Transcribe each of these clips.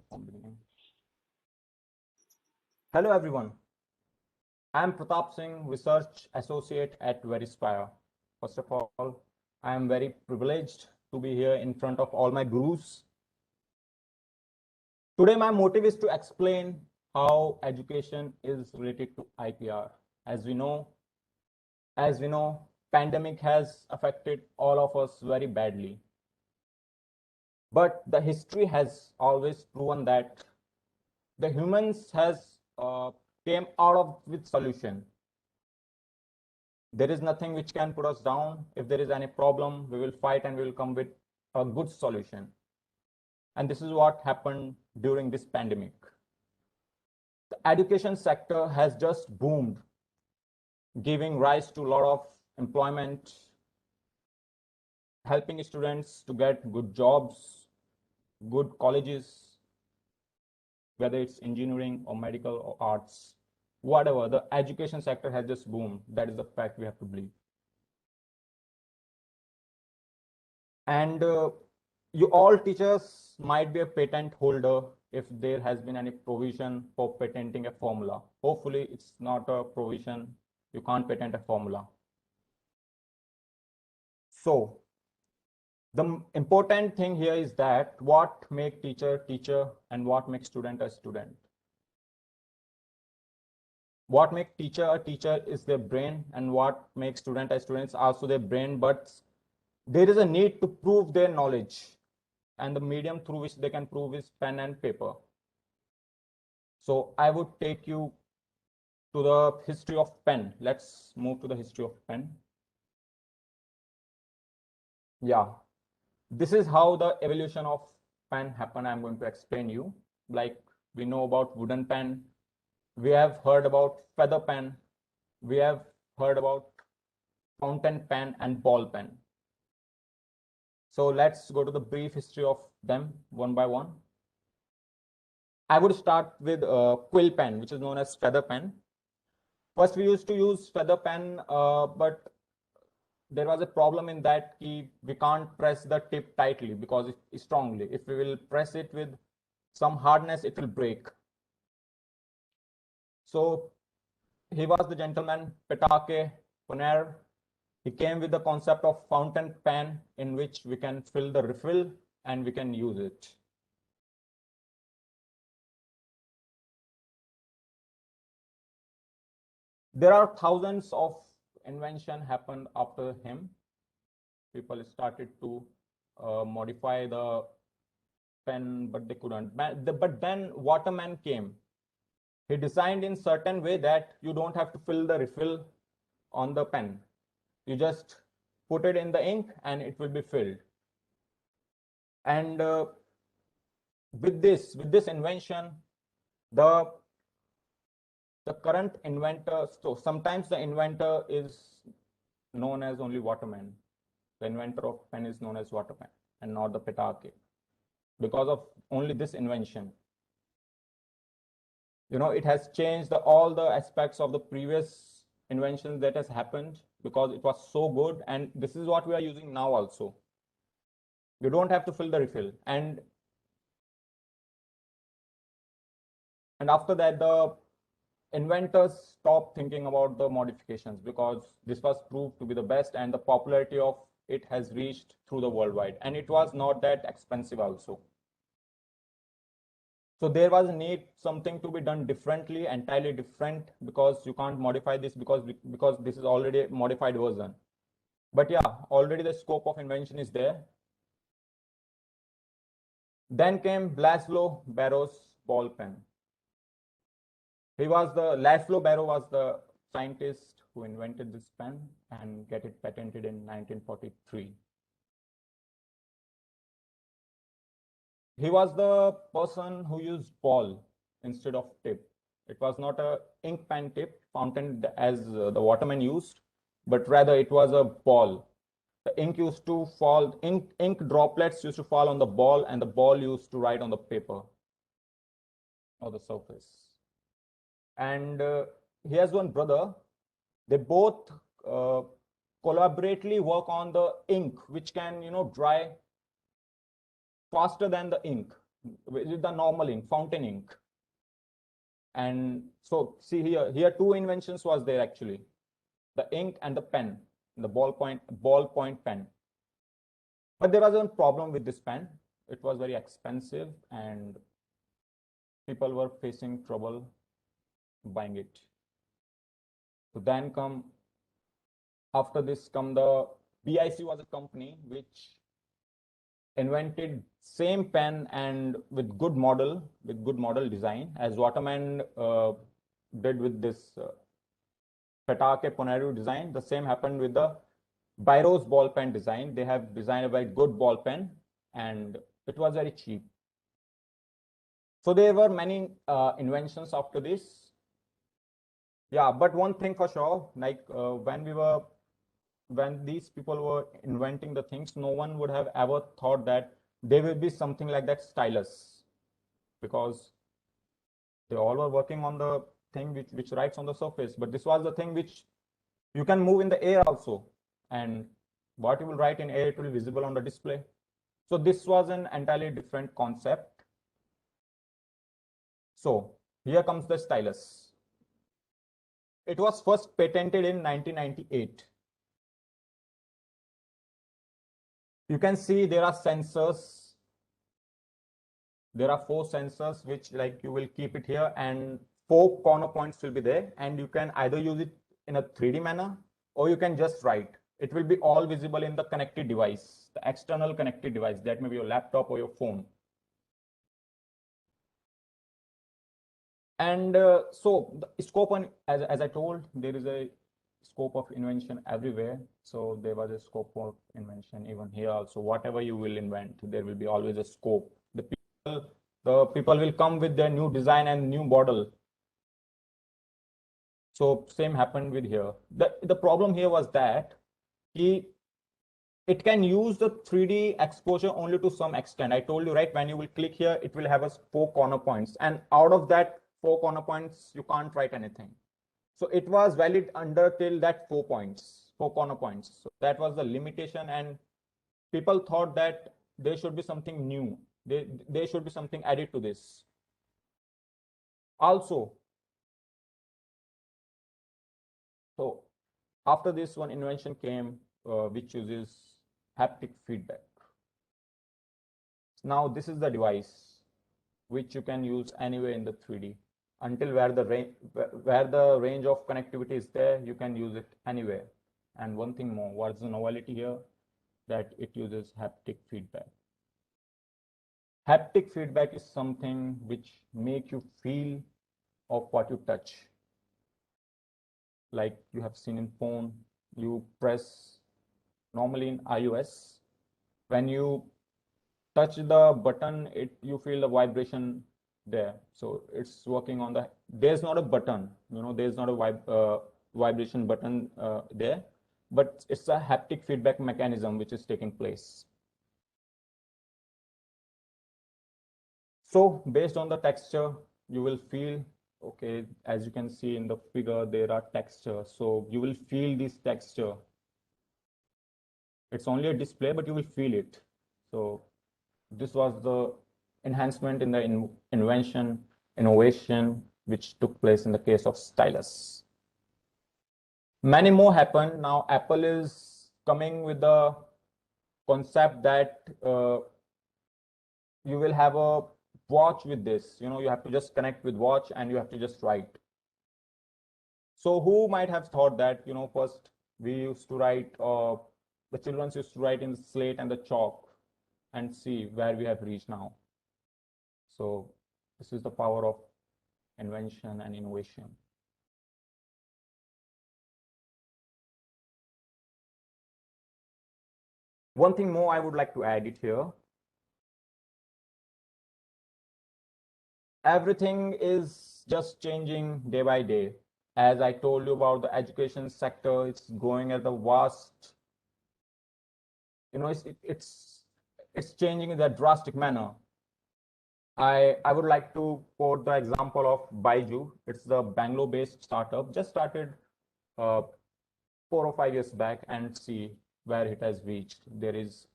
From beginning. Hello everyone. I am Pratap Singh, Research Associate at Verispire. First of all, I am very privileged to be here in front of all my gurus. Today my motive is to explain how education is related to IPR. As we know, pandemic has affected all of us very badly. But the history has always proven that the humans has came out of with solution. There is nothing which can put us down. If there is any problem, we will fight and we will come with a good solution. And this is what happened during this pandemic. The education sector has just boomed, giving rise to a lot of employment, helping students to get good jobs, good colleges, whether it's engineering or medical or arts, whatever, the education sector has just boomed. That is the fact we have to believe. And you all teachers might be a patent holder if there has been any provision for patenting a formula. Hopefully, it's not a provision. You can't patent a formula. So the important thing here is that what makes teacher and what makes student a student. What makes teacher a teacher is their brain, and what makes student a student is also their brain, but there is a need to prove their knowledge, and the medium through which they can prove is pen and paper. So I would take you to the history of pen. Let's move to the history of pen. Yeah, this is how the evolution of pen happened. I'm going to explain you. Like, we know about wooden pen, we have heard about feather pen, we have heard about fountain pen and ball pen. So let's go to the brief history of them one by one. I would start with quill pen, which is known as feather pen. First, we used to use feather pen, but there was a problem in that we can't press the tip tightly because it strongly. If we will press it with some hardness, it will break. So he was the gentleman Petake Poner. He came with the concept of fountain pen in which we can fill the refill and we can use it. There are thousands of invention happened after him. People started to modify the pen, but they couldn't. But then Waterman came. He designed in certain way that you don't have to fill the refill on the pen. You just put it in the ink and it will be filled. And with this invention, the current inventor, so sometimes the inventor is known as only Waterman. The inventor of pen is known as Waterman and not the Petake, because of only this invention. You know, it has changed all the aspects of the previous inventions that has happened because it was so good, and this is what we are using now also. You don't have to fill the refill, and after that the inventors stopped thinking about the modifications because this was proved to be the best, and the popularity of it has reached through the worldwide, and it was not that expensive also. So there was a need something to be done differently, entirely different, because you can't modify this because this is already a modified version. But yeah, already the scope of invention is there. Then came Laszlo Barrow's ball pen. Laszlo Barrow was the scientist who invented this pen and get it patented in 1943. He was the person who used ball instead of tip. It was not a ink pen tip fountain as the Waterman used, but rather it was a ball. The ink used to fall, ink droplets used to fall on the ball, and the ball used to write on the paper or the surface. And he has one brother. They both collaboratively work on the ink, which can, dry faster than the ink. with the normal ink, fountain ink. And so see here two inventions was there actually, the ink and the pen, the ballpoint pen. But there was a problem with this pen. It was very expensive and people were facing trouble buying it. So then after this come the BIC was a company which invented same pen and with good model design as Waterman did with this Patake Ponaru design. The same happened with the Biros ball pen design. They have designed a very good ball pen and it was very cheap. So there were many inventions after this. Yeah, but one thing for sure, like when these people were inventing the things, no one would have ever thought that there will be something like that stylus, because they all were working on the thing which writes on the surface. But this was the thing which you can move in the air also, and what you will write in air, it will be visible on the display. So this was an entirely different concept. So here comes the stylus. It was first patented in 1998. You can see there are sensors. There are 4 sensors which, like, you will keep it here and 4 corner points will be there, and you can either use it in a 3D manner or you can just write. It will be all visible in the connected device, the external connected device, that may be your laptop or your phone. And so the scope on, as I told, there is a scope of invention everywhere. So there was a scope of invention even here also. Whatever you will invent, there will be always a scope. The people will come with their new design and new model. So same happened with here. The problem here was that it can use the 3D exposure only to some extent. I told you, right, when you will click here, it will have a 4 corner points, and out of that 4 corner points, you can't write anything. So it was valid under till that 4 corner points. So that was the limitation, and people thought that there should be something new. There should be something added to this. Also, so after this, one invention came which uses haptic feedback. Now this is the device which you can use anywhere in the 3D. Until where the range of connectivity is there, you can use it anywhere. And one thing more, what's the novelty here? That it uses haptic feedback. Haptic feedback is something which make you feel of what you touch. Like you have seen in phone, you press, normally in iOS, when you touch the button, you feel the vibration there. So it's working on there's not a button, there's not a vibration button there, but it's a haptic feedback mechanism which is taking place. So based on the texture, you will feel, okay, as you can see in the figure, there are textures. So you will feel this texture. It's only a display, but you will feel it. So this was the enhancement in the innovation, which took place in the case of stylus. Many more happened. Now Apple is coming with the concept that you will have a watch with this. You have to just connect with watch and you have to just write. So who might have thought that, first we used to write, the children used to write in the slate and the chalk, and see where we have reached now. So this is the power of invention and innovation. One thing more I would like to add it here. Everything is just changing day by day. As I told you about the education sector, it's growing at a vast, it's changing in a drastic manner. I would like to quote the example of Baiju. It's the Bangalore-based startup, just started 4 or 5 years back, and see where it has reached. There is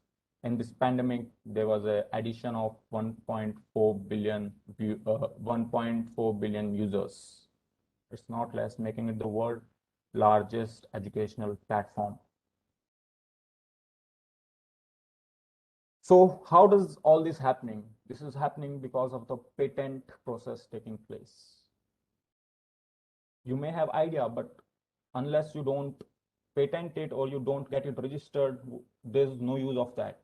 in this pandemic, there was an addition of 1.4 billion 1.4 billion users. It's not less, making it the world largest educational platform. So how does all this happening? This is happening because of the patent process taking place. You may have idea, but unless you don't patent it or you don't get it registered, there's no use of that.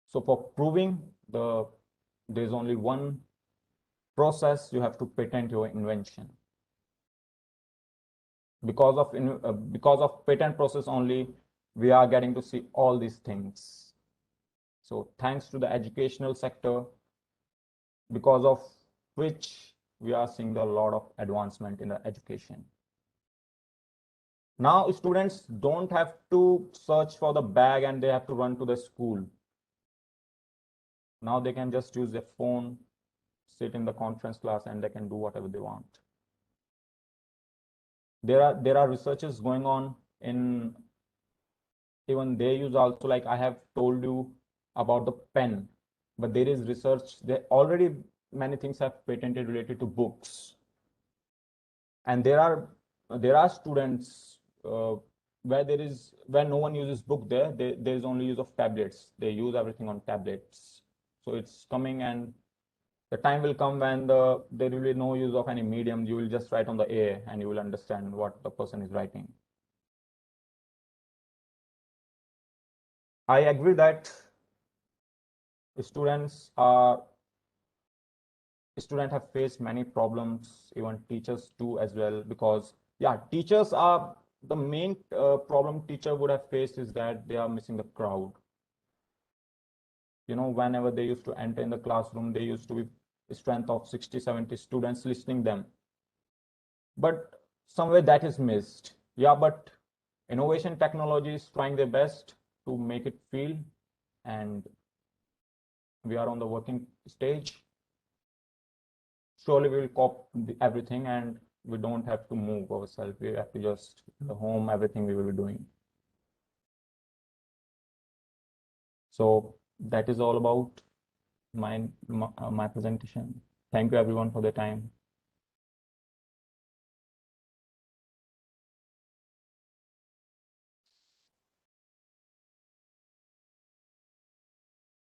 So for proving there's only one process, you have to patent your invention. Because of patent process only, we are getting to see all these things. So thanks to the educational sector, because of which we are seeing a lot of advancement in the education. Now students don't have to search for the bag and they have to run to the school. Now they can just use their phone, sit in the conference class, and they can do whatever they want. There are researches going on in, even they use also, like I have told you about the pen, but there is research, there already many things have patented related to books. And there are students where no one uses book there is only use of tablets. They use everything on tablets. So it's coming, and the time will come when there will be no use of any medium. You will just write on the air and you will understand what the person is writing. I agree that students have faced many problems, even teachers too as well, because yeah, teachers are the main problem teacher would have faced is that they are missing the crowd. You know, whenever they used to enter in the classroom, they used to be a strength of 60-70 students listening them, but somewhere that is missed. Yeah, but innovation technology is trying their best to make it feel, and we are on the working stage. Surely we will cop everything, and we don't have to move ourselves. We have to just the home, everything we will be doing. So that is all about my presentation. Thank you everyone for the time.